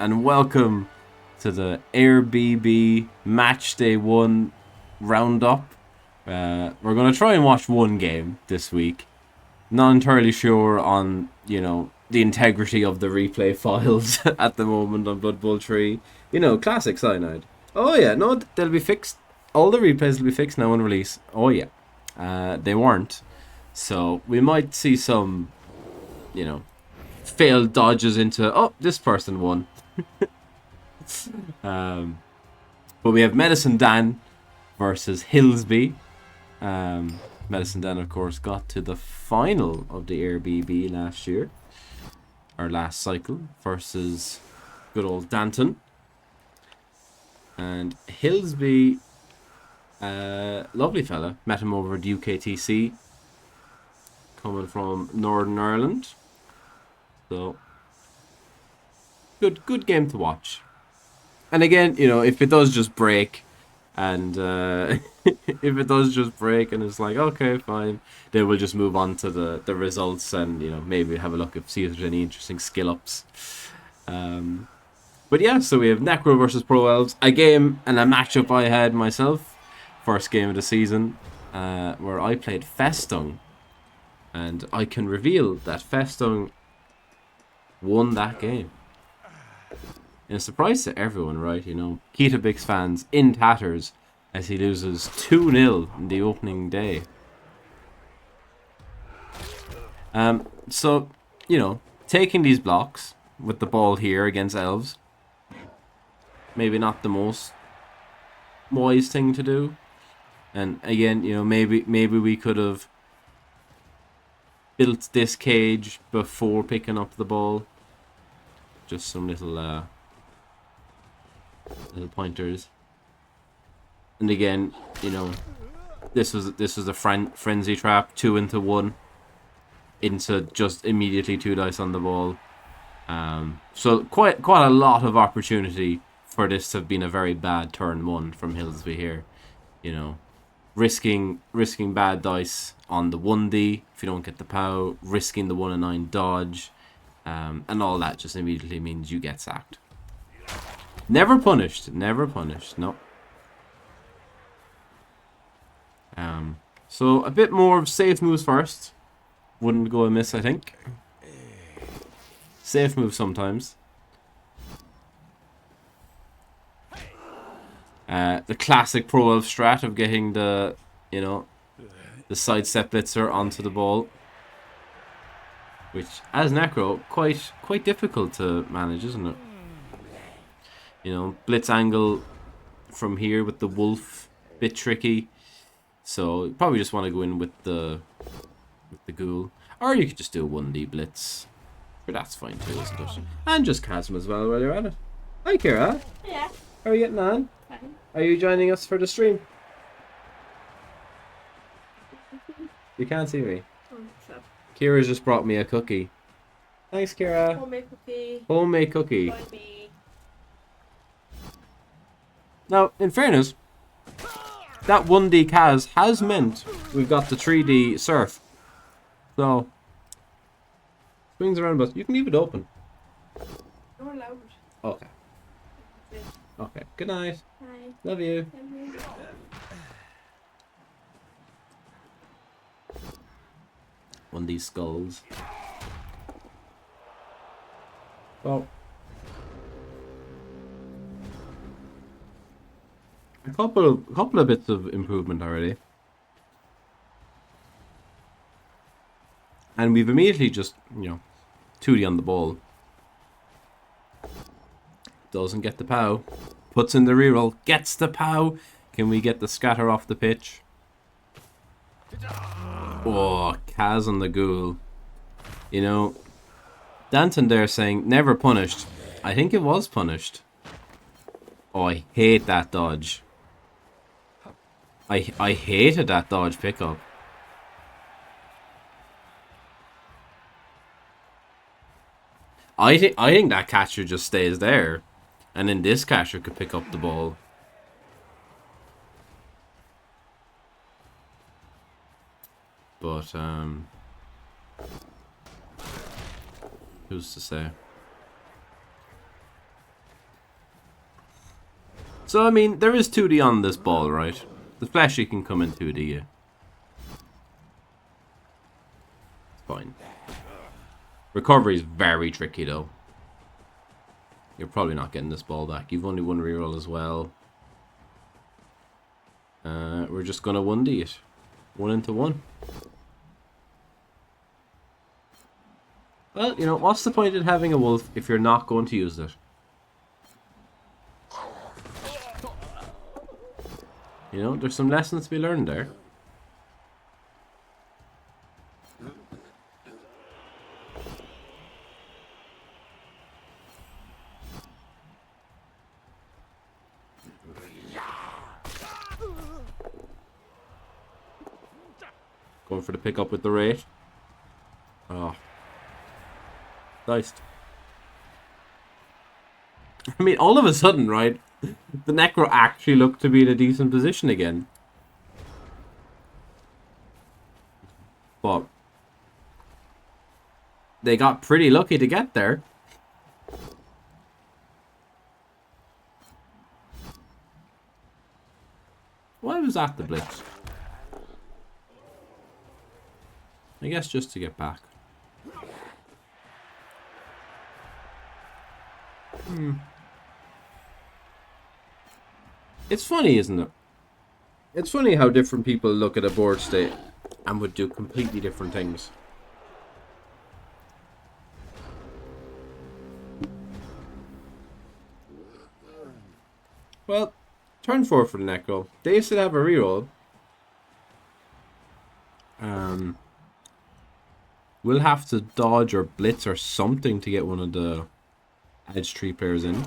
and welcome to the Éire Match Day 1 roundup. We're going to try and watch one game this week. Not entirely sure on, the integrity of the replay files at the moment on Blood Bowl 3. Classic cyanide. Oh yeah, no, they'll be fixed. All the replays will be fixed now on release. Oh yeah. They weren't. So we might see some, failed dodges into, oh, this person won. But we have MedicineDan versus Hillsby. MedicineDan, of course, got to the final of the Éire last year. Our last cycle versus good old Danton. And Hillsby, lovely fella, met him over at UKTC, coming from Northern Ireland. So, good game to watch. And again, if it does just break, and if it does just break, and it's like, okay, fine, then we'll just move on to the results, and maybe have a look if see if there's any interesting skill ups. But yeah, so we have Necro versus Pro Elves, a game and a matchup I had myself, first game of the season, where I played Festung, and I can reveal that Festung won that game. And a surprise to everyone, right? Keita Bix fans in tatters as he loses 2-0 in the opening day. So, taking these blocks with the ball here against Elves, maybe not the most wise thing to do. And again, maybe we could have built this cage before picking up the ball. Just some little pointers. And again, this was a frenzy trap, 2 into 1, into just immediately 2 dice on the ball. So quite a lot of opportunity for this to have been a very bad turn 1 from Hillsby here. Risking bad dice on the 1D if you don't get the POW, risking the 1 and 9 dodge, and all that just immediately means you get sacked. Never punished, no. So a bit more of safe moves first. Wouldn't go amiss, I think. Safe moves sometimes. The classic Pro Elf strat of getting the sidestep blitzer onto the ball, which as Necro quite difficult to manage, isn't it? Blitz angle from here with the wolf, bit tricky. So you probably just want to go in with the ghoul, or you could just do a 1D blitz. But that's fine too, isn't it? And just Chasm as well while you're at it. Hi Kira. Yeah. How are you getting on? Fine. Are you joining us for the stream? You can't see me. Kira's just brought me a cookie. Thanks, Kira. Homemade cookie. Homemade cookie. Join me. Now, in fairness, that 1D Kaz has meant we've got the 3D Surf. So, swings around, but you can leave it open. You're allowed. Okay. Okay. Good night. Bye. Love you. One of these skulls. Well, a couple of bits of improvement already, and we've immediately just 2D on the ball. Doesn't get the POW, puts in the reroll, gets the POW. Can we get the scatter off the pitch? Oh, Kaz on the ghoul. Danton there saying never punished. I think it was punished. Oh, I hate that dodge. I hated that dodge pickup. I think that catcher just stays there, and then this catcher could pick up the ball. But who's to say? So, I mean, there is 2D on this ball, right? The fleshy can come in 2D, yeah. It's fine. Recovery is very tricky, though. You're probably not getting this ball back. You've only one reroll as well. We're just going to 1D it. 1 into 1. Well, you know, what's the point in having a wolf if you're not going to use it? You know, there's some lessons to be learned there. Going for the pickup with the rate. Oh. Diced. I mean, all of a sudden, right? The Necro actually looked to be in a decent position again. But they got pretty lucky to get there. Why was that the blitz? I guess just to get back. It's funny, isn't it? It's funny how different people look at a board state and would do completely different things. Well, turn 4 for the Necro. They still have a reroll. We'll have to dodge or blitz or something to get one of the edge 3 players in.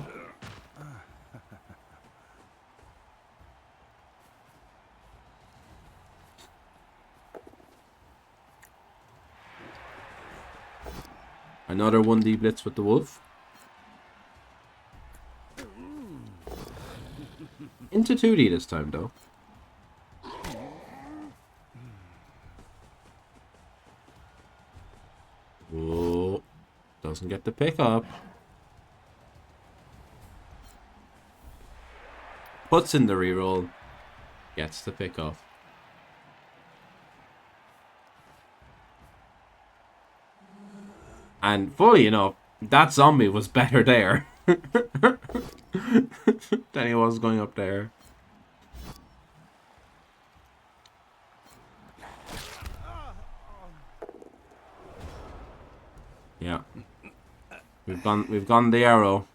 Another 1D blitz with the wolf. Into 2D this time, though. Whoa. Doesn't get the pickup. Puts in the reroll. Gets the pickup. And fully enough, that zombie was better there than he was going up there. Yeah. We've gone the arrow.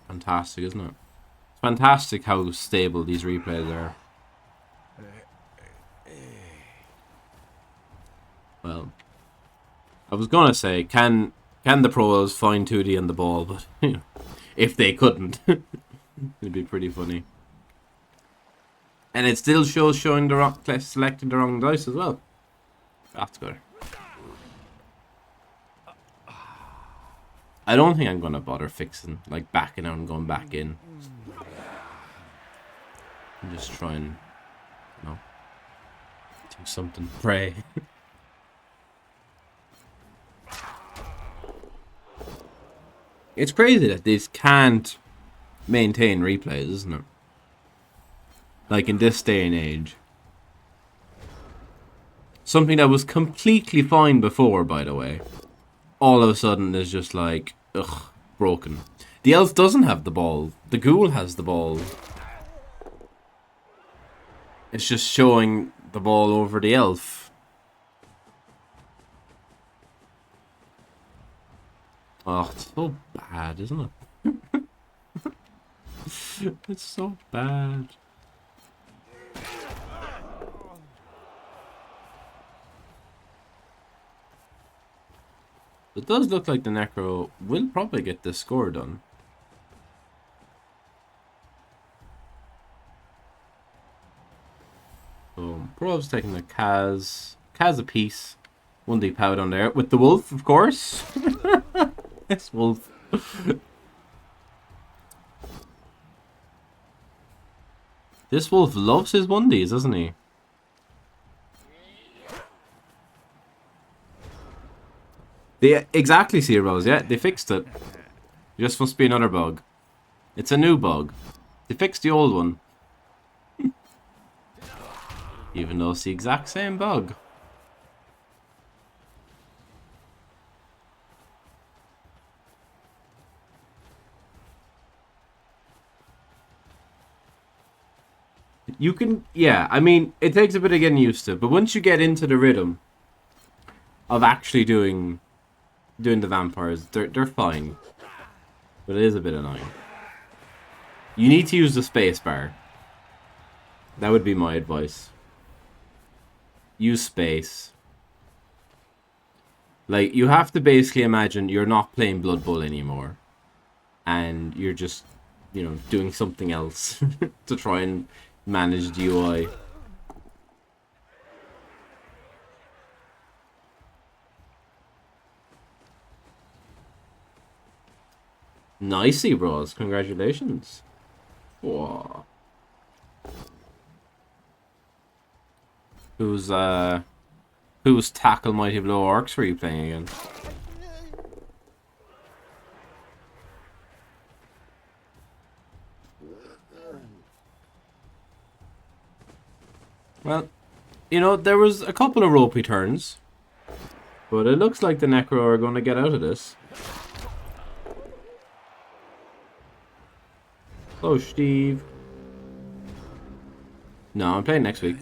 Fantastic, isn't it? It's fantastic how stable these replays are. Well, I was gonna say, can the pros find 2D on the ball, but you know, if they couldn't, it'd be pretty funny. And it still shows showing the wrong, selecting the wrong dice as well. That's good. I don't think I'm gonna bother fixing, like backing out and going back in. I'm just trying, you know, do something. Pray. It's crazy that this can't maintain replays, isn't it? Like in this day and age. Something that was completely fine before, by the way, all of a sudden is just like, ugh, broken. The elf doesn't have the ball. The ghoul has the ball. It's just showing the ball over the elf. Oh, it's so bad, isn't it? It's so bad. It does look like the Necro will probably get this score done. So, Prob's taking the Kaz. Kaz a piece. 1D pow down there. With the wolf, of course. Yes, wolf. This wolf loves his 1Ds, doesn't he? They exactly, Cerebros, yeah, they fixed it. Just must be another bug. It's a new bug. They fixed the old one. Even though it's the exact same bug. You can, yeah, I mean, it takes a bit of getting used to, but once you get into the rhythm of actually doing the vampires, they're fine. But it is a bit annoying. You need to use the space bar. That would be my advice. Use space. Like, you have to basically imagine you're not playing Blood Bowl anymore. And you're just, you know, doing something else to try and manage the UI. Nicey, bros. Congratulations. Whoa. Who's Tackle Mighty Blow Orcs were you playing against? Well, you know, there was a couple of ropey turns. But it looks like the Necro are going to get out of this. Oh, Steve. No, I'm playing next week.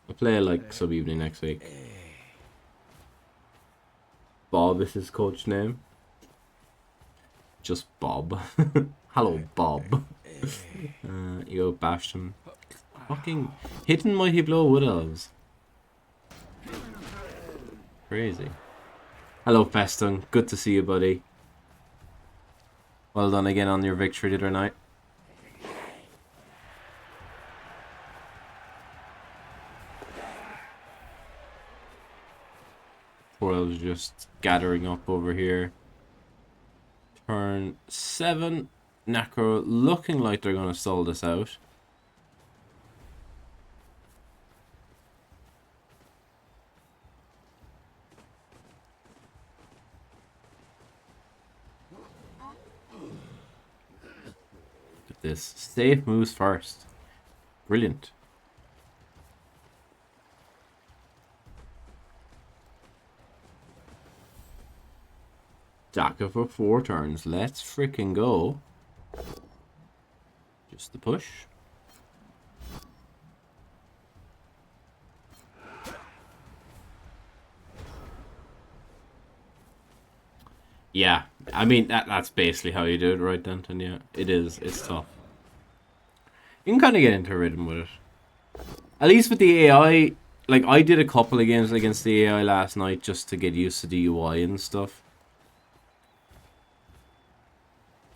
I'll play like sub-evening next week. Bob is his coach name. Just Bob. Hello, Bob. You bashed him. Fucking hitting Mighty Blow Wood Elves. Crazy. Hello, Festung. Good to see you, buddy. Well done again on your victory the other night. Poor elves just gathering up over here. Turn 7. Necro looking like they're going to stall this out. Look at this. Safe moves first. Brilliant. Daka for 4 turns. Let's freaking go. Just the push. Yeah, I mean, that's basically how you do it, right, Denton? Yeah, it is. It's tough. You can kind of get into a rhythm with it. At least with the AI, like, I did a couple of games against the AI last night just to get used to the UI and stuff.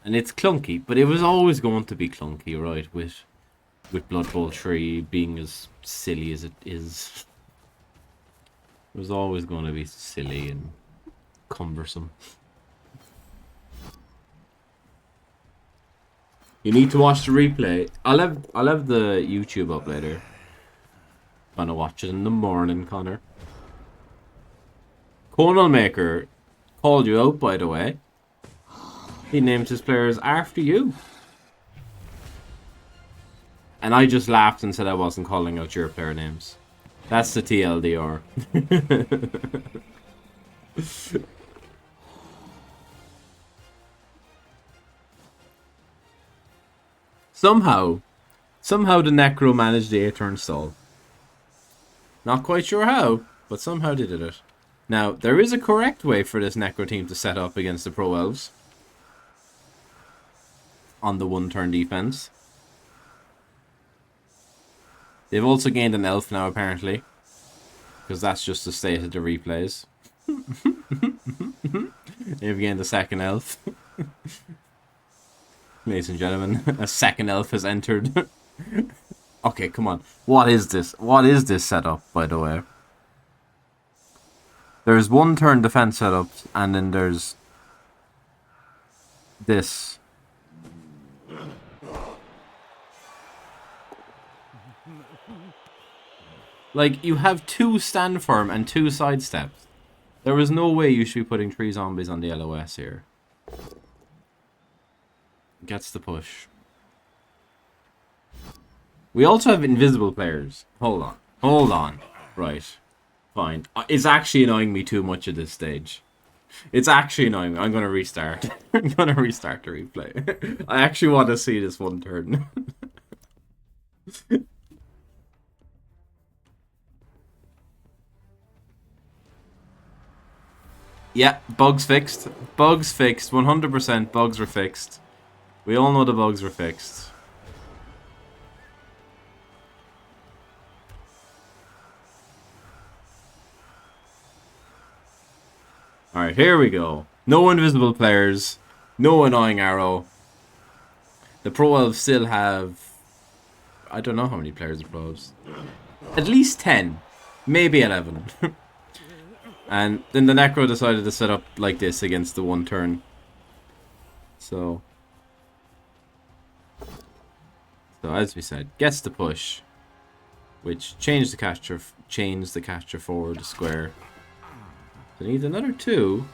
And it's clunky, but it was always going to be clunky, right? With Blood Bowl 3 being as silly as it is. It was always going to be silly and cumbersome. You need to watch the replay. I'll have the YouTube up later. Gonna watch it in the morning, Connor. Conal Maker called you out, by the way. He named his players after you. And I just laughed and said I wasn't calling out your player names. That's the TLDR. Somehow the Necro managed the 8-turn stall. Not quite sure how, but somehow they did it. Now, there is a correct way for this Necro team to set up against the Pro Elves. On the 1-turn defense. They've also gained an elf now, apparently. Because that's just the state of the replays. They've gained a second elf. Ladies and gentlemen, a second elf has entered. Okay, come on. What is this? What is this setup, by the way? There's 1-turn defense setups, and then there's this. Like, you have 2 stand firm and 2 side steps. There was no way you should be putting 3 zombies on the LOS here. Gets the push. We also have invisible players. Hold on. Hold on. Right. Fine. It's actually annoying me too much at this stage. It's actually annoying me. I'm going to restart. I'm going to restart the replay. I actually want to see this one turn. Yeah, bugs fixed. Bugs fixed. 100% bugs were fixed. We all know the bugs were fixed. Alright, here we go. No invisible players. No annoying arrow. The Pro Elves still have... I don't know how many players the Pro Elves. At least 10. Maybe 11. And then the Necro decided to set up like this against the one turn. So as we said, gets the push, which changed the caster forward to square. So needs another 2.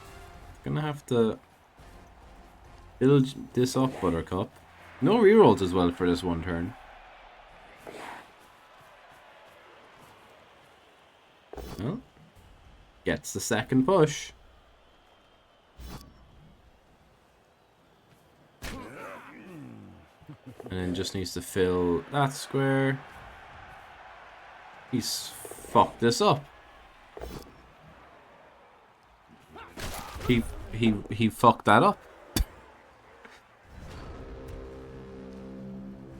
Gonna have to build this up, Buttercup. No rerolls as well for this one turn. Well, gets the second push. And then just needs to fill that square. He's fucked this up. He fucked that up.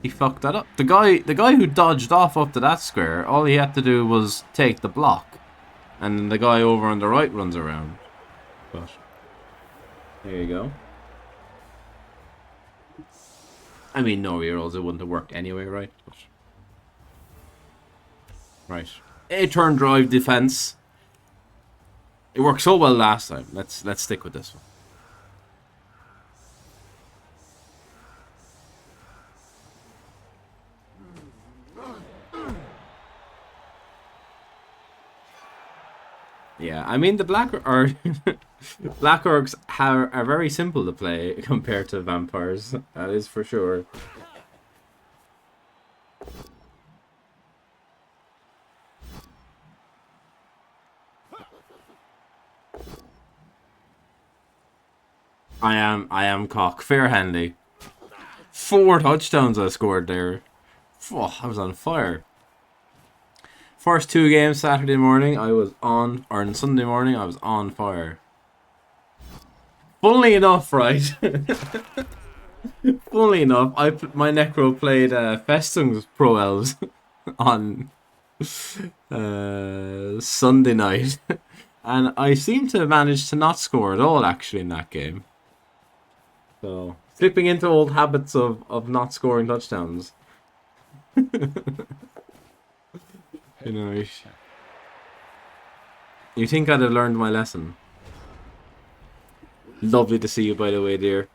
He fucked that up. The guy who dodged off up to that square, all he had to do was take the block. And then the guy over on the right runs around. But there you go. I mean, no rerolls, it wouldn't have worked anyway, right? But, right. A turn drive defense. It worked so well last time. Let's stick with this one. Yeah, I mean the black orcs are very simple to play compared to vampires. That is for sure. I am cock. Fair handy. 4 touchdowns I scored there. Oh, I was on fire. First 2 games Saturday morning, I was on, or on Sunday morning, I was on fire. Funnily enough, right? Funnily enough, my Necro played Festung's Pro Elves on Sunday night. And I seem to have managed to not score at all, actually, in that game. So, slipping into old habits of not scoring touchdowns. You know, you think I'd have learned my lesson. Lovely to see you, by the way, dear.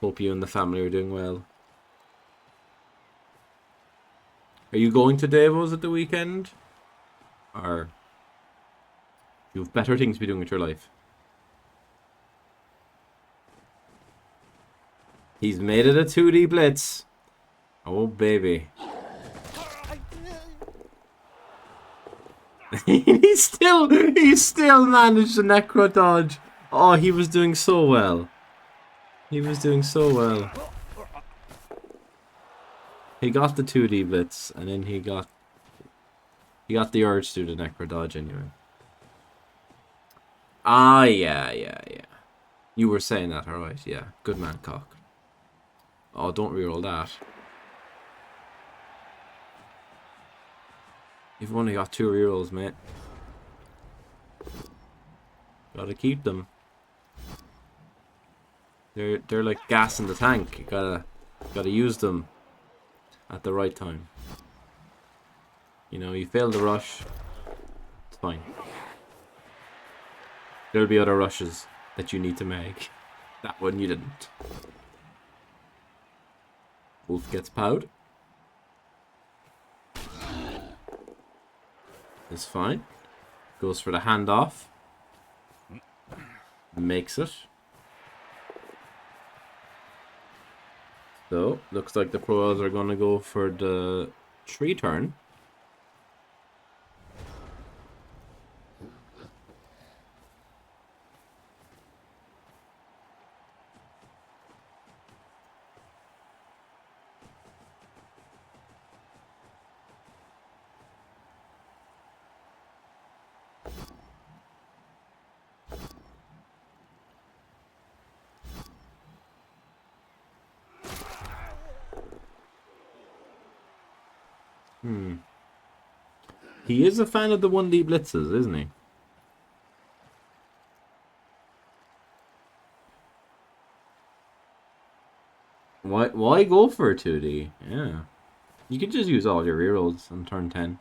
Hope you and the family are doing well. Are you going to Davos at the weekend? Or you have better things to be doing with your life? He's made it a 2D blitz. Oh, baby. he still managed the Necro dodge. Oh, he was doing so well. He was doing so well. He got the 2D blitz, and then he got the urge to do the Necro dodge anyway. Ah, yeah. You were saying that, alright, yeah. Good man, cock. Oh, don't reroll that. You've only got 2 rerolls, mate. Gotta keep them. They're like gas in the tank. You gotta use them at the right time. You know, you fail the rush. It's fine. There'll be other rushes that you need to make. That one you didn't. Wolf gets powed. It's fine. Goes for the handoff. makes it. So, looks like the pros are going to go for the tree turn. He is a fan of the 1D blitzes, isn't he? Why go for a 2D? Yeah. You could just use all your rerolls on turn 10.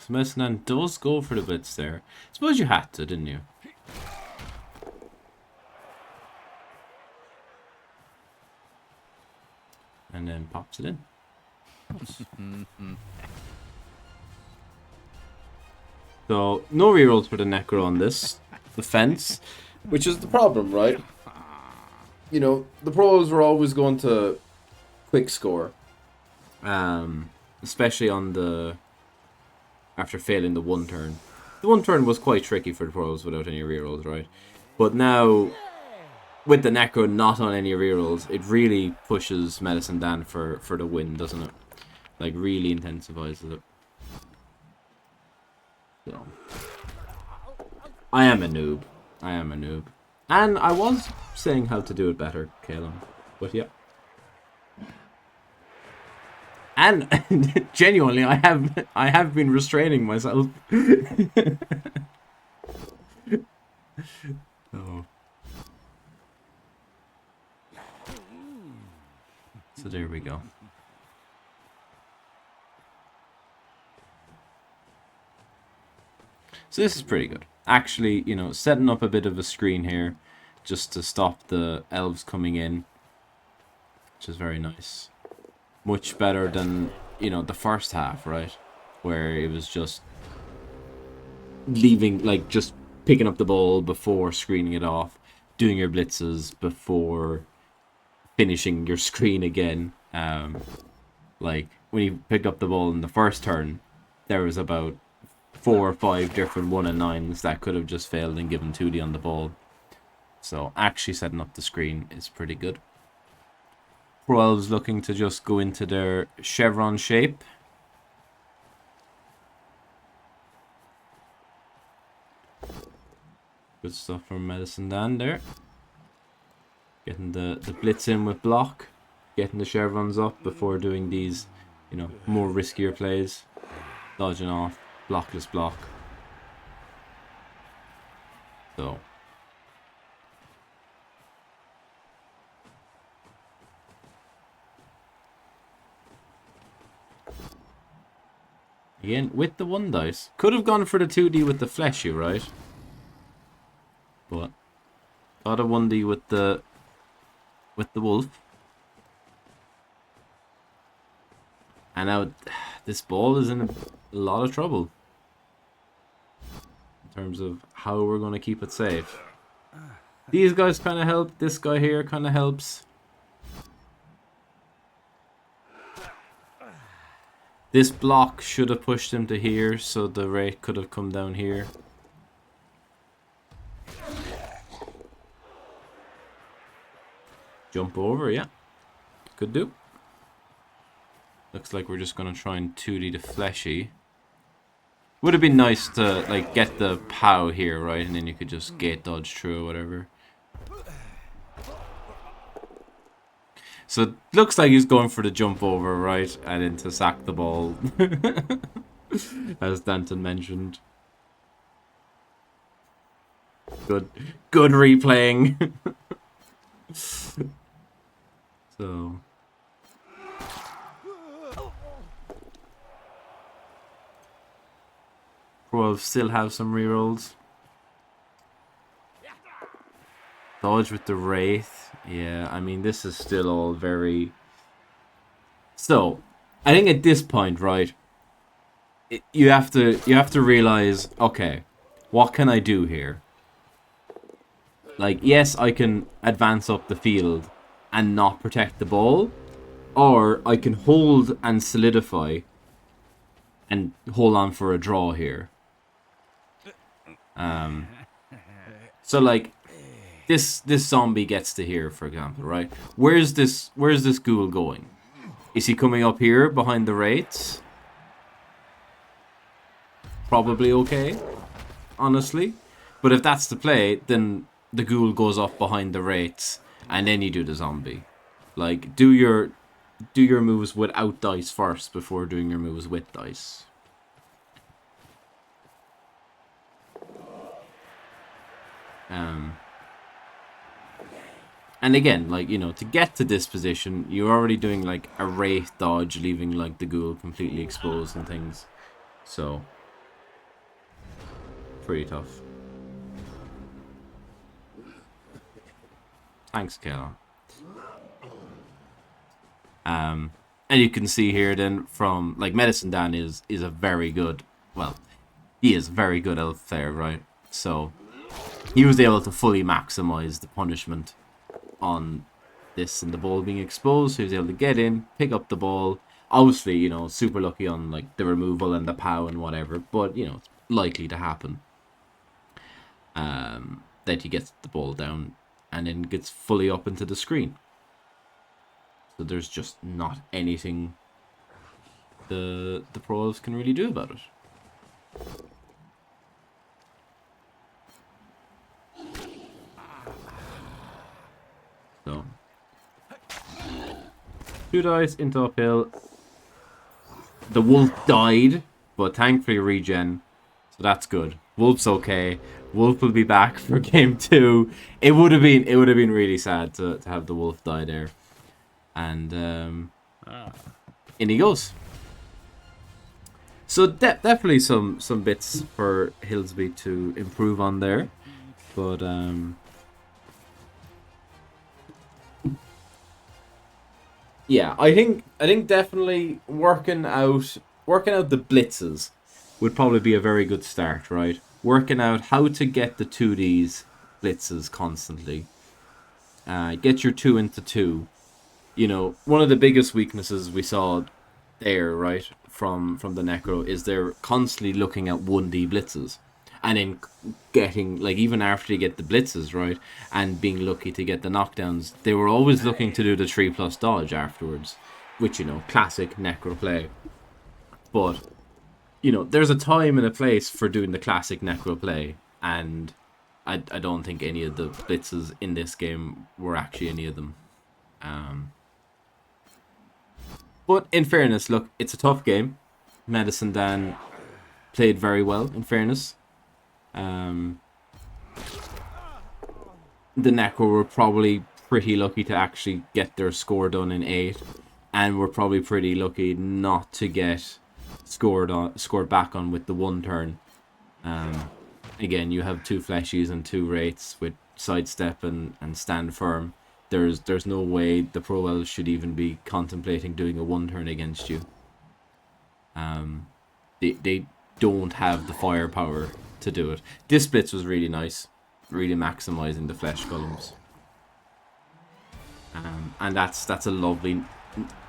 So MedicineDan does go for the blitz there. Suppose you had to, didn't you? And then pops it in. So, no rerolls for the Necro on this defense, which is the problem, right? You know, the pros were always going to quick score. Especially on the... after failing the one turn. The one turn was quite tricky for the pros without any rerolls, right? But now, with the Necro not on any rerolls, it really pushes MedicineDan for the win, doesn't it? Like, really intensifies it. So. I am a noob. And I was saying how to do it better, Caleb. But yeah. And genuinely, I have been restraining myself. Oh. So there we go. So this is pretty good. Actually, you know, setting up a bit of a screen here just to stop the elves coming in, which is very nice. Much better than, you know, the first half, right? Where it was just leaving, like, just picking up the ball before screening it off, doing your blitzes before finishing your screen again. Like, when you picked up the ball in the first turn, there was about 4 or 5 different 1 and 9s that could have just failed and given 2D on the ball. So actually setting up the screen is pretty good. Pro Elves looking to just go into their chevron shape. Good stuff from MedicineDan there. Getting the blitz in with block. Getting the chevrons up before doing these, you know, more riskier plays. Dodging off. Blockless block. So. Again, with the 1 dice. Could have gone for the 2D with the fleshy, right? But got a 1D with the wolf. And now this ball is in a lot of trouble. In terms of how we're going to keep it safe. These guys kind of help. This guy here kind of helps. This block should have pushed him to here, so the rate could have come down here. Jump over, yeah. Could do. Looks like we're just going to try and 2D the fleshy. Would have been nice to, like, get the POW here, right? And then you could just gate dodge through or whatever. So it looks like he's going for the jump over, right? And then to sack the ball. As Danton mentioned. Good replaying. So Pro still have some rerolls. Dodge with the Wraith. Yeah, I mean, this is still all very... So, I think at this point, right, you have to realize, okay, what can I do here? Like, yes, I can advance up the field and not protect the ball, or I can hold and solidify and hold on for a draw here. So like this zombie gets to here, for example, right? Where's this ghoul going? Is he coming up here behind the wraiths? Probably okay, honestly. But if that's the play, then the ghoul goes up behind the wraiths, and then you do the zombie. Like, do your moves without dice first before doing your moves with dice. And again, like, you know, to get to this position, you're already doing like a wraith dodge, leaving like the ghoul completely exposed and things. So, pretty tough. Thanks, Kayla. And you can see here then from, like, MedicineDan is a very good, well, he is a very good elf player, right? So, he was able to fully maximize the punishment on this and the ball being exposed. So he was able to get in, pick up the ball. Obviously, you know, super lucky on like the removal and the POW and whatever, but you know, it's likely to happen. That he gets the ball down and then gets fully up into the screen. So there's just not anything the pros can really do about it. So 2 dice into uphill. The wolf died, but thankfully regen, so that's good. Wolf's okay. Wolf will be back for game 2. It would have been really sad to have the wolf die there, and in he goes. So definitely some bits for Hillsby to improve on there, but yeah, I think definitely working out the blitzes would probably be a very good start, right? Working out how to get the 2Ds blitzes constantly. Get your 2 into 2. You know, one of the biggest weaknesses we saw there, right, from the Necro is they're constantly looking at 1D blitzes. And then getting, like, even after you get the blitzes, right, and being lucky to get the knockdowns, they were always looking to do the 3+ dodge afterwards, which, you know, classic Necro play. But, you know, there's a time and a place for doing the classic Necro play, and I don't think any of the blitzes in this game were actually any of them. But in fairness, look, it's a tough game. MedicineDan played very well, in fairness. The Necro were probably pretty lucky to actually get their score done in 8, and were probably pretty lucky not to get scored back on with the 1 turn. Again, you have 2 fleshies and 2 wraiths with sidestep and stand firm. There's no way the pro elves should even be contemplating doing a 1 turn against you. They don't have the firepower to do it. This blitz was really nice, really maximizing the flesh columns, and that's a lovely,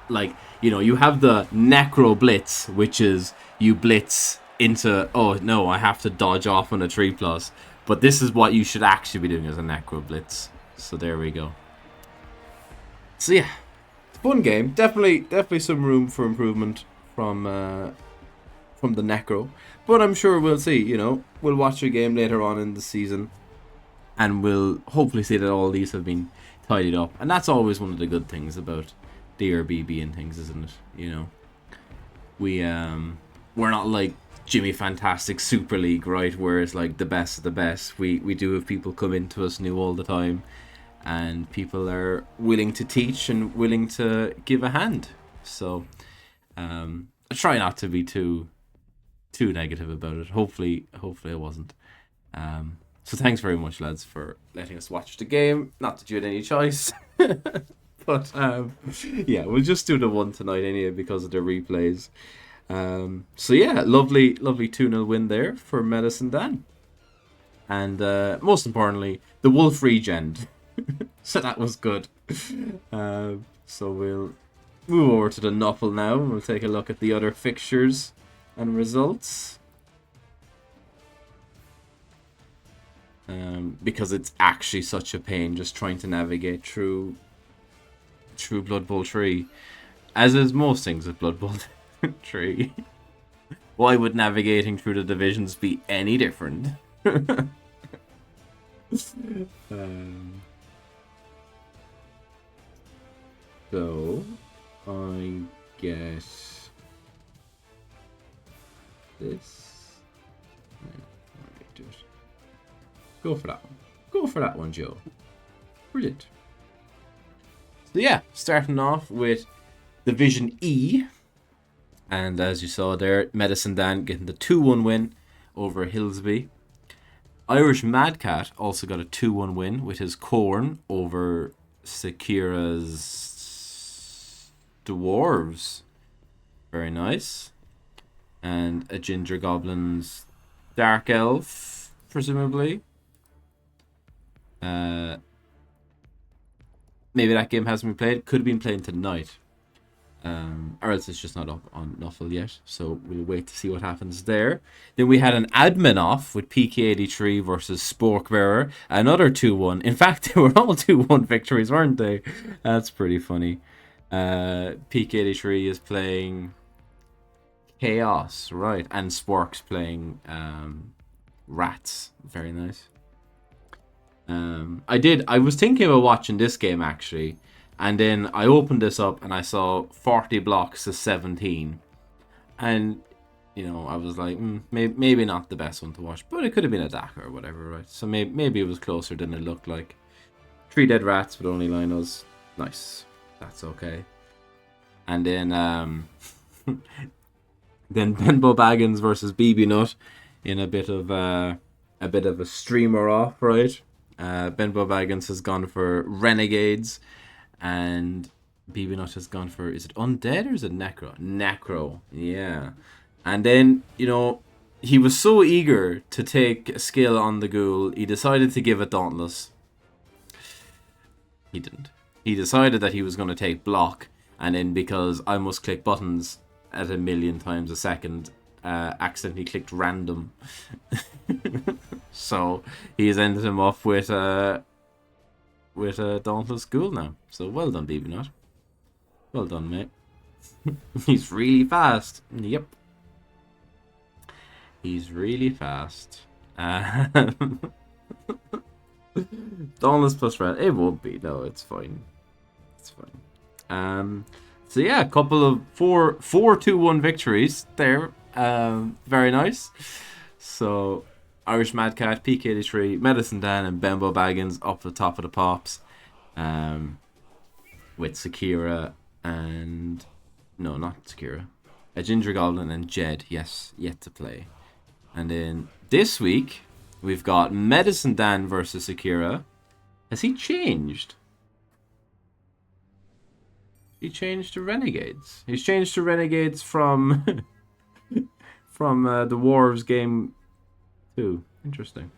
like, you know, you have the Necro blitz, which is you blitz into, oh no, I have to dodge off on a 3+, but this is what you should actually be doing as a Necro blitz. So there we go. So yeah, fun game. Definitely some room for improvement from the Necro, but I'm sure we'll see. You know, we'll watch a game later on in the season, and we'll hopefully see that all these have been tidied up. And that's always one of the good things about the Éire BB and things, isn't it? You know, we're not like Jimmy Fantastic Super League, right, where it's like the best of the best. We do have people come into us new all the time, and people are willing to teach and willing to give a hand. So I try not to be too negative about it. Hopefully I wasn't. So thanks very much, lads, for letting us watch the game. Not that you had any choice. But yeah, we'll just do the one tonight anyway because of the replays. So yeah, lovely 2-0 win there for MedicineDan. And most importantly, the Wolf regen. So that was good. So we'll move over to the Nuffle now. We'll take a look at the other fixtures and results. Because it's actually such a pain just trying to navigate through Blood Bowl 3. As is most things with Blood Bowl 3. Why would navigating through the divisions be any different? So, I guess this. Do it. Go for that one. Go for that one, Joe. Brilliant. So yeah, starting off with Division E. And as you saw there, MedicineDan getting the 2-1 win over Hillsby. Irish Madcat also got a 2-1 win with his Corn over Sakira's Dwarves. Very nice. And a Ginger Goblin's Dark Elf, presumably. Maybe that game hasn't been played. Could have been played tonight. Or else it's just not up on Nuffle yet. So we'll wait to see what happens there. Then we had an admin off with PK83 versus Sporkbearer. Another 2-1. In fact, they were all 2-1 victories, weren't they? That's pretty funny. PK83 is playing Chaos, right? And Spork's playing Rats. Very nice. I was thinking about watching this game actually. And then I opened this up and I saw 40 blocks to 17. And, you know, I was like, maybe not the best one to watch. But it could have been a DACA or whatever, right? So maybe it was closer than it looked like. 3 dead rats with only Linos. Nice. That's okay. And then, then Benbow Baggins versus BB Nut in a bit of a streamer off, right? Benbow Baggins has gone for Renegades. And BB Nut has gone for, is it Undead or is it Necro? Necro, yeah. And then, you know, he was so eager to take a skill on the ghoul, he decided to give it Dauntless. He didn't. He decided that he was going to take Block, and then because I must click buttons at 1,000,000 times a second, accidentally clicked Random. So he has ended him off with a Dauntless Ghoul now. So well done, BB Nut. Well done, mate. He's really fast. Yep. He's really fast. Dauntless plus red. It won't be. No, it's fine. It's fine. So yeah, a couple of 4-2-1 victories there. Very nice. So Irish Madcat, PK83, MedicineDan, and Benbow Baggins up the top of the pops. With Sakira and... No, not Sakira. A Ginger Goblin and Jed, yes, yet to play. And then this week, we've got MedicineDan versus Sakira. Has he changed? He changed to Renegades. He's changed to Renegades from... from the Dwarves game 2. Interesting.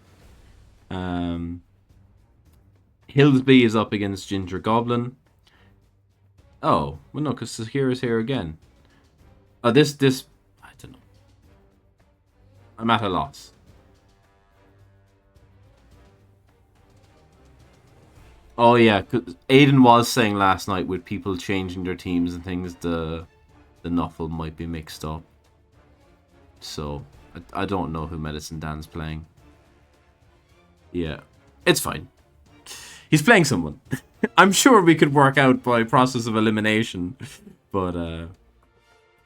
Hillsby is up against Ginger Goblin. Oh, well no, because Sakira's here again. Oh, this, I don't know. I'm at a loss. Oh yeah, cause Aiden was saying last night with people changing their teams and things, the Nuffle might be mixed up. So, I don't know who MedicineDan's playing. Yeah, it's fine. He's playing someone. I'm sure we could work out by process of elimination. But,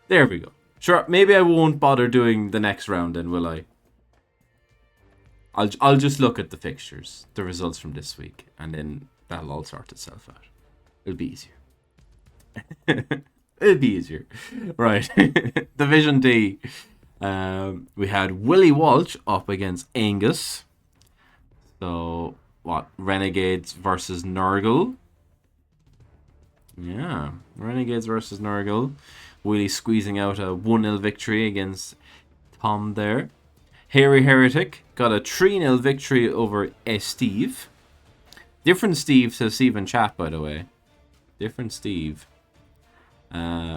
there we go. Sure, maybe I won't bother doing the next round then, will I? I'll just look at the fixtures, the results from this week, and then That'll all sort itself out. It'll be easier. It'll be easier. Right. Division D. We had Willie Walsh up against Angus. So, what? Renegades versus Nurgle. Yeah. Renegades versus Nurgle. Willie squeezing out a 1-0 victory against Tom there. Hairy Heretic got a 3-0 victory over Steve. Different Steve to Steve in chat, by the way. Different Steve.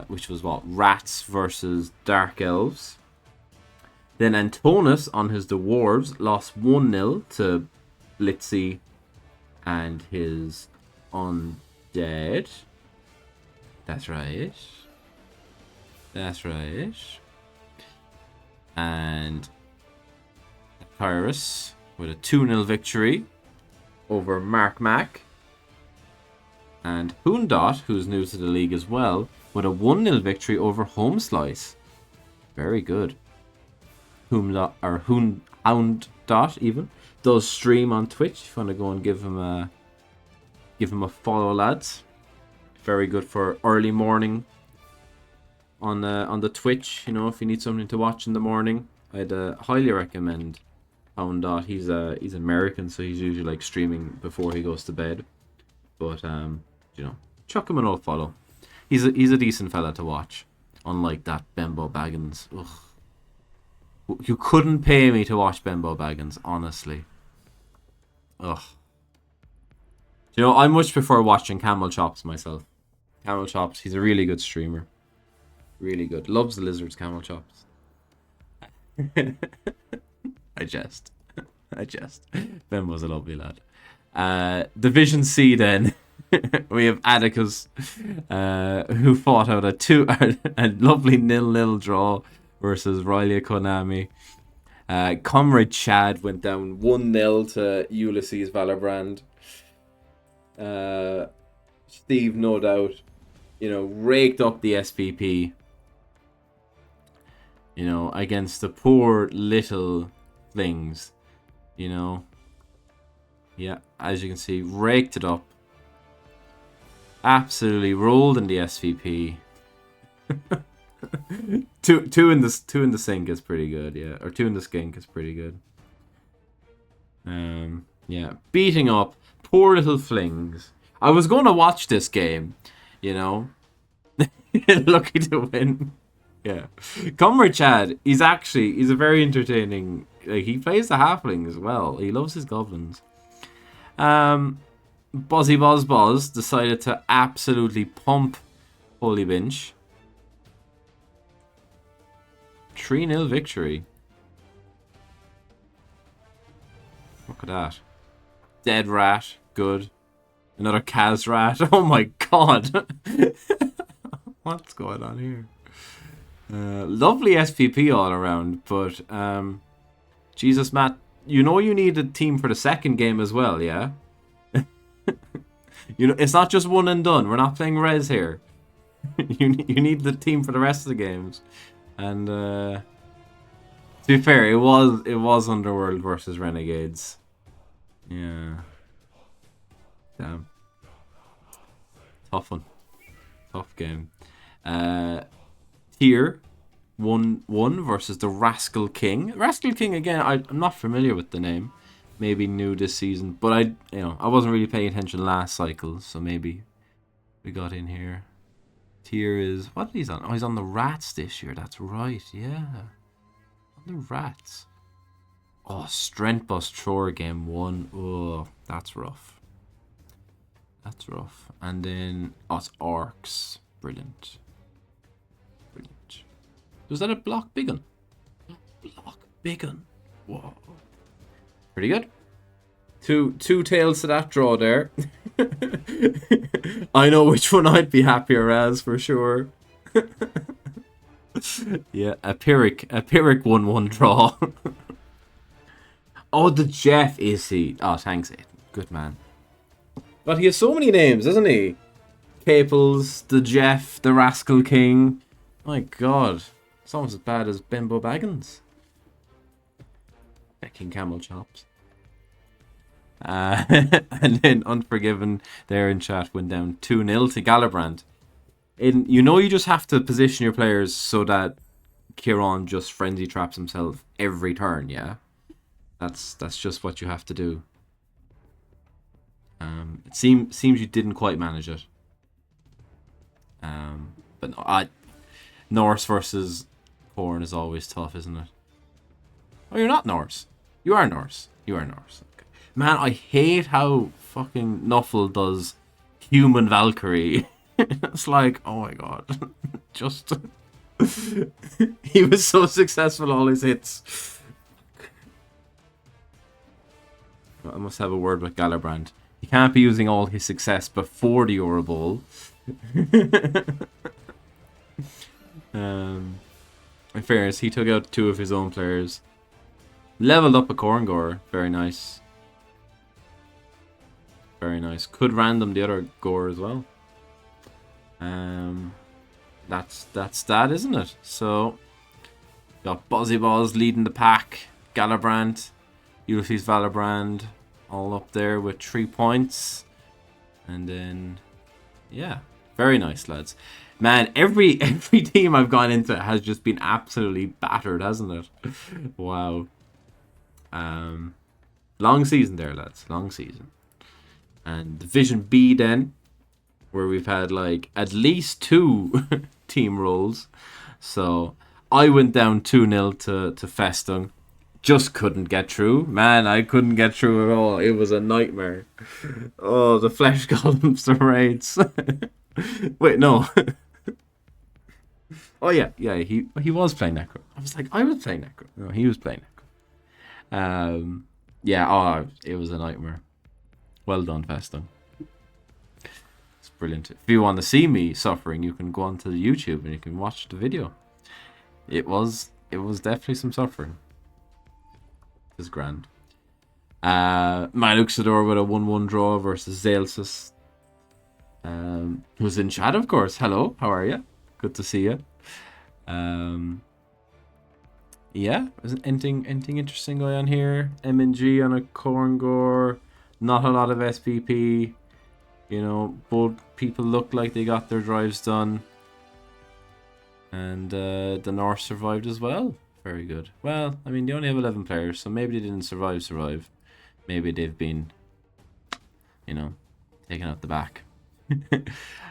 Which was what? Rats versus Dark Elves. Then Antonis on his Dwarves lost 1-0 to Blitzy and his Undead. That's right. That's right. And Pyrus with a 2-0 victory over Mark Mack. And Hoondot, who's new to the league as well, with a 1-0 victory over Home Slice. Very good. Hoondot even does stream on Twitch. If you want to go and give him a follow, lads. Very good for early morning on the Twitch. You know, if you need something to watch in the morning, I'd highly recommend Houndot. He's American, so he's usually like streaming before he goes to bed. But you know, chuck him an old follow. He's a decent fella to watch. Unlike that Bembo Baggins. Ugh. You couldn't pay me to watch Bembo Baggins, honestly. Ugh. You know, I much prefer watching Camel Chops myself. Camel Chops, he's a really good streamer. Really good. Loves the lizards, Camel Chops. I jest. Bembo's a lovely lad. Division C then. We have Atticus, who fought out a lovely 0-0 draw versus Riley Konami. Comrade Chad went down 1-0 to Ulysses Valorbrand. Steve, no doubt, you know, raked up the SPP, you know, against the poor little things, you know. Yeah, as you can see, raked it up. Absolutely rolled in the SVP. two in the sink is pretty good, yeah. Or 2 in the skink is pretty good. Yeah, beating up poor little flings. I was going to watch this game, you know. Lucky to win. Yeah. Comrade Chad, he's a very entertaining. Like, he plays the halfling as well. He loves his goblins. Buzzy Buzz decided to absolutely pump Holy Binch. 3-0 victory. Look at that. Dead rat. Good. Another Kaz rat. Oh my god. What's going on here? Lovely SPP all around, but Jesus, Matt, you know you need a team for the second game as well, yeah? You know, it's not just one and done. We're not playing res here. You need the team for the rest of the games. And to be fair, it was Underworld versus Renegades. Yeah. Damn. Tough one. Tough game. Tier 1-1 versus the Rascal King. Rascal King again. I'm not familiar with the name. Maybe new this season, but I wasn't really paying attention last cycle, so maybe we got in here. Tier is what he's on. Oh, he's on the Rats this year. That's right. Yeah, on the Rats. Oh, Strength Bust Thrower game 1. Oh, that's rough. That's rough. And then it's Orcs. Brilliant. Brilliant. Was that a block big one? Block big one. Whoa. Pretty good. Two tails to that draw there. I know which one I'd be happier as for sure. Yeah, a Pyrrhic 1-1 draw. Oh, the Jeff is he? Oh, thanks, Aiden. Good man. But he has so many names, doesn't he? Caples, the Jeff, the Rascal King. My God, it's almost as bad as Bembo Baggins. Becking Camel Chops. And then Unforgiven there in chat went down 2-0 to Galibrand. You just have to position your players so that Kieran just frenzy traps himself every turn, yeah? That's just what you have to do. It seems you didn't quite manage it. But no, Norse versus Corn is always tough, isn't it? Oh, you're not Norse. You are Norse. You are Norse. Okay. Man, I hate how fucking Nuffle does human Valkyrie. It's like, oh my god. Just... he was so successful, all his hits. I must have a word with Galibrand. He can't be using all his success before the Euro Bowl. In fairness, he took out 2 of his own players. Leveled up a Korngor. Very nice. Very nice. Could random the other Gore as well. That's that, isn't it? So, got Buzzy Balls leading the pack. Galibrand, Ulysses Valorbrand, all up there with 3 points. And then, yeah, very nice, lads. Man, every team I've gone into has just been absolutely battered, hasn't it? Wow. Long season there, lads. Long season. And Division B then, where we've had like at least 2 team rolls. So I went down 2-0 to Festung. Just couldn't get through. Man, I couldn't get through at all. It was a nightmare. Oh, the flesh golems, the raids. Wait, no. Oh yeah, he was playing Necro. I was like, I was playing Necro. No, he was playing Necro. Yeah, oh, it was a nightmare. Well done, Festung. It's brilliant. If you want to see me suffering, you can go onto the YouTube and you can watch the video. It was definitely some suffering. It was grand. Myluxador with a 1-1 draw versus Zalsus. Who's in chat, of course. Hello, how are you? Good to see you. Yeah, is anything interesting going on here? MNG on a Korngor. Not a lot of SPP. You know, both people look like they got their drives done. And the Norse survived as well. Very good. Well, I mean, they only have 11 players, so maybe they didn't survive. Maybe they've been, you know, taken out the back.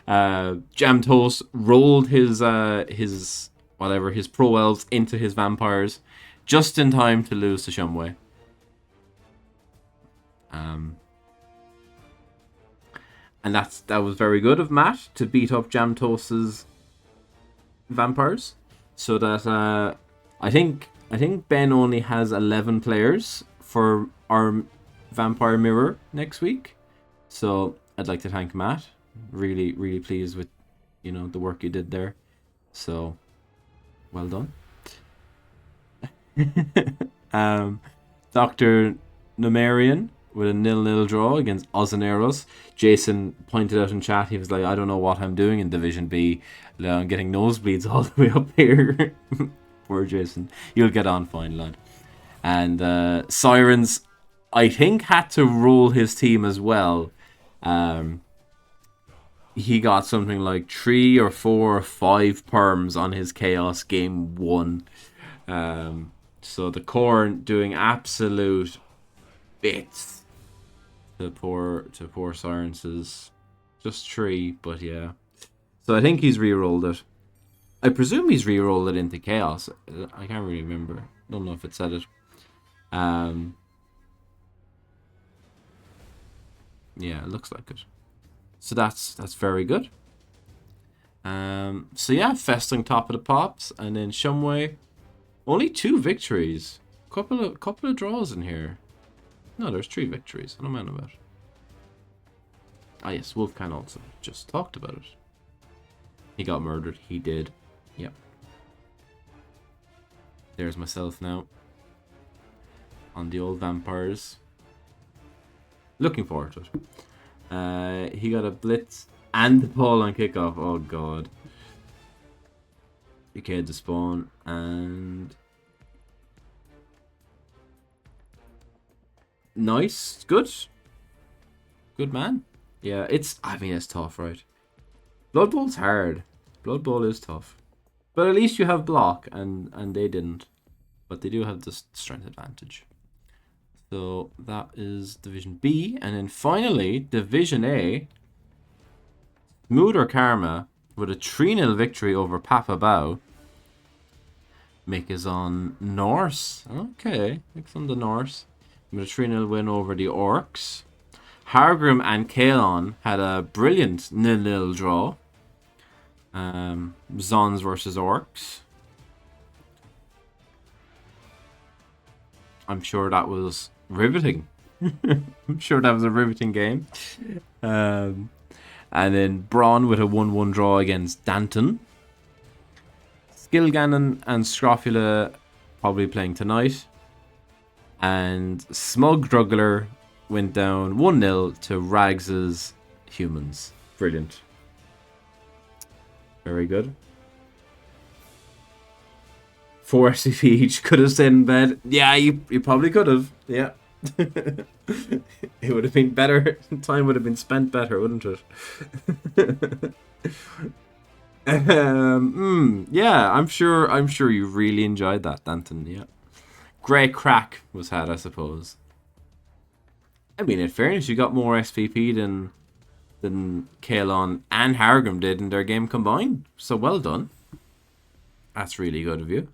Jam Toast rolled his pro elves into his vampires just in time to lose to Shumway. And that was very good of Matt to beat up Jam Toast's vampires. So that I think Ben only has 11 players for our vampire mirror next week. So I'd like to thank Matt. Really, really pleased with, you know, the work you did there. So well done. Dr. Numerian with a 0-0 draw against Ozaneros. Jason pointed out in chat, he was like, I don't know what I'm doing in Division B. I'm getting nosebleeds all the way up here. Poor Jason. You'll get on fine, lad. And Sirens, I think, had to roll his team as well. He got something like 3 or 4 or 5 perms on his Chaos game 1. So the Corn doing absolute bits to poor Sirens's. Just 3, but yeah. So I think he's re-rolled it. I presume he's re-rolled it into Chaos. I can't really remember. Don't know if it said it. Yeah, it looks like it. So that's very good. So yeah, Festung top of the pops, and then Shumway, only 2 victories. Couple of draws in here. No, there's 3 victories. I don't mind about it. Ah yes, Wolfcan also just talked about it. He got murdered. He did. Yep. There's myself now. On the old vampires. Looking forward to it. He got a blitz and the ball on kickoff. Oh god. Okay, the spawn and nice, good. Good man. Yeah, it's tough, right? Blood Bowl's hard. Blood Bowl is tough. But at least you have block, and they didn't. But they do have the strength advantage. So that is Division B. And then finally, Division A. Smoother Karma with a 3-0 victory over Papa Bao. Mick is on Norse. Okay, Mick's on the Norse. With a 3-0 win over the Orcs. Hargrim and Kalon had a brilliant 0-0 draw. Zons versus Orcs. I'm sure that was riveting. I'm sure that was a riveting game. And then Braun with a 1-1 draw against Danton. Skilgannon and Scrofula probably playing tonight. And Smug Druggler went down 1-0 to Rags's Humans. Brilliant. Very good. 4 SCP each. Could have stayed in bed. Yeah, you probably could have. Yeah. It would have been better. Time would have been spent better, wouldn't it? Yeah, I'm sure you really enjoyed that, Danton. Yeah. Great crack was had, I suppose. I mean, in fairness, you got more SPP than Kalon and Hargrim did in their game combined. So well done. That's really good of you.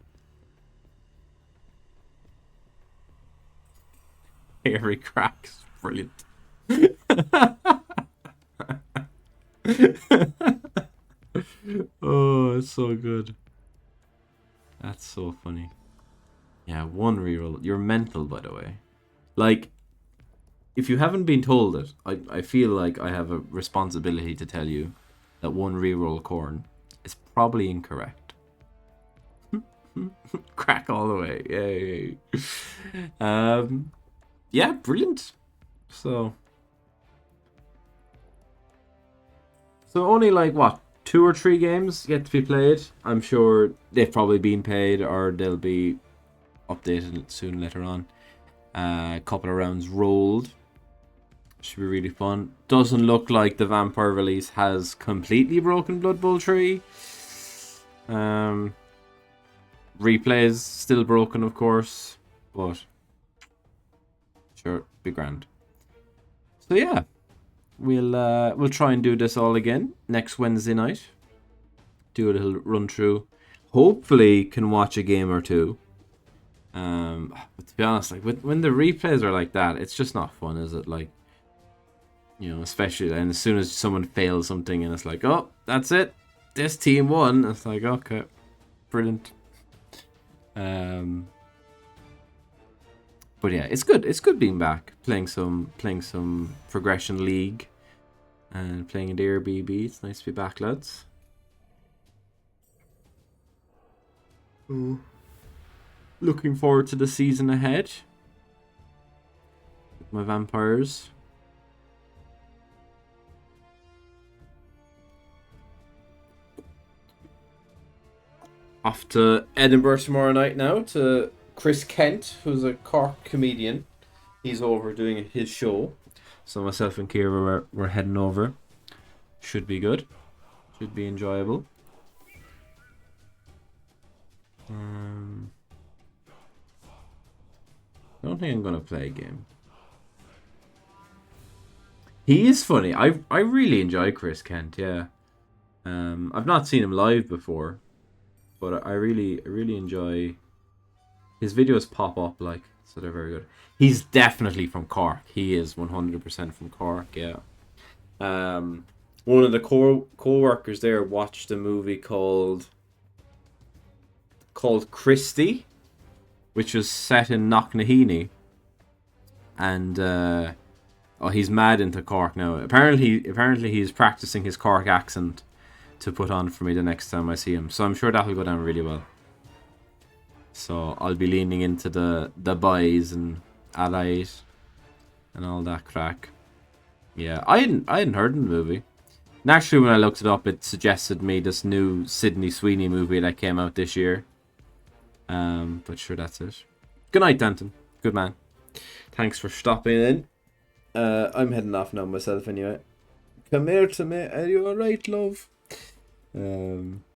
Every crack's brilliant. Oh, it's so good. That's so funny. Yeah, 1 reroll. You're mental, by the way. Like, if you haven't been told it, I feel like I have a responsibility to tell you that 1 reroll corn is probably incorrect. Crack all the way. Yay. Yeah, brilliant. So only like what, 2 or 3 games yet to be played. I'm sure they've probably been paid or they'll be updated soon later on. A couple of rounds rolled. Should be really fun. Doesn't look like the Vampire release has completely broken Blood Bowl 3. Replays still broken, of course, but sure, be grand. So yeah, we'll try and do this all again next Wednesday night. Do a little run through. Hopefully, can watch a game or 2. But to be honest, like when the replays are like that, it's just not fun, is it? Like, you know, especially and as soon as someone fails something and it's like, oh, that's it, this team won. It's like, okay, brilliant. But yeah, it's good. It's good being back, playing some progression league, and playing in the Éire BB. It's nice to be back, lads. Ooh. Looking forward to the season ahead. With my vampires. Off to Edinburgh tomorrow night now to Chris Kent, who's a Cork comedian. He's over doing his show. So myself and Kira we're heading over. Should be good. Should be enjoyable. I don't think I'm gonna play a game. He is funny. I really enjoy Chris Kent, yeah. I've not seen him live before, but I really enjoy his videos. Pop up like, so they're very good. He's definitely from Cork. He is 100% from Cork, yeah. One of the co-workers there watched a movie called Christie, which was set in Knocknaheeny, and he's mad into Cork now. Apparently he's practicing his Cork accent to put on for me the next time I see him. So I'm sure that'll go down really well. So I'll be leaning into the boys and allies and all that crack. Yeah, I hadn't heard of the movie. And actually, when I looked it up, it suggested me this new Sydney Sweeney movie that came out this year. But sure, that's it. Good night, Danton. Good man. Thanks for stopping in. I'm heading off now myself anyway. Come here to me. Are you alright, love?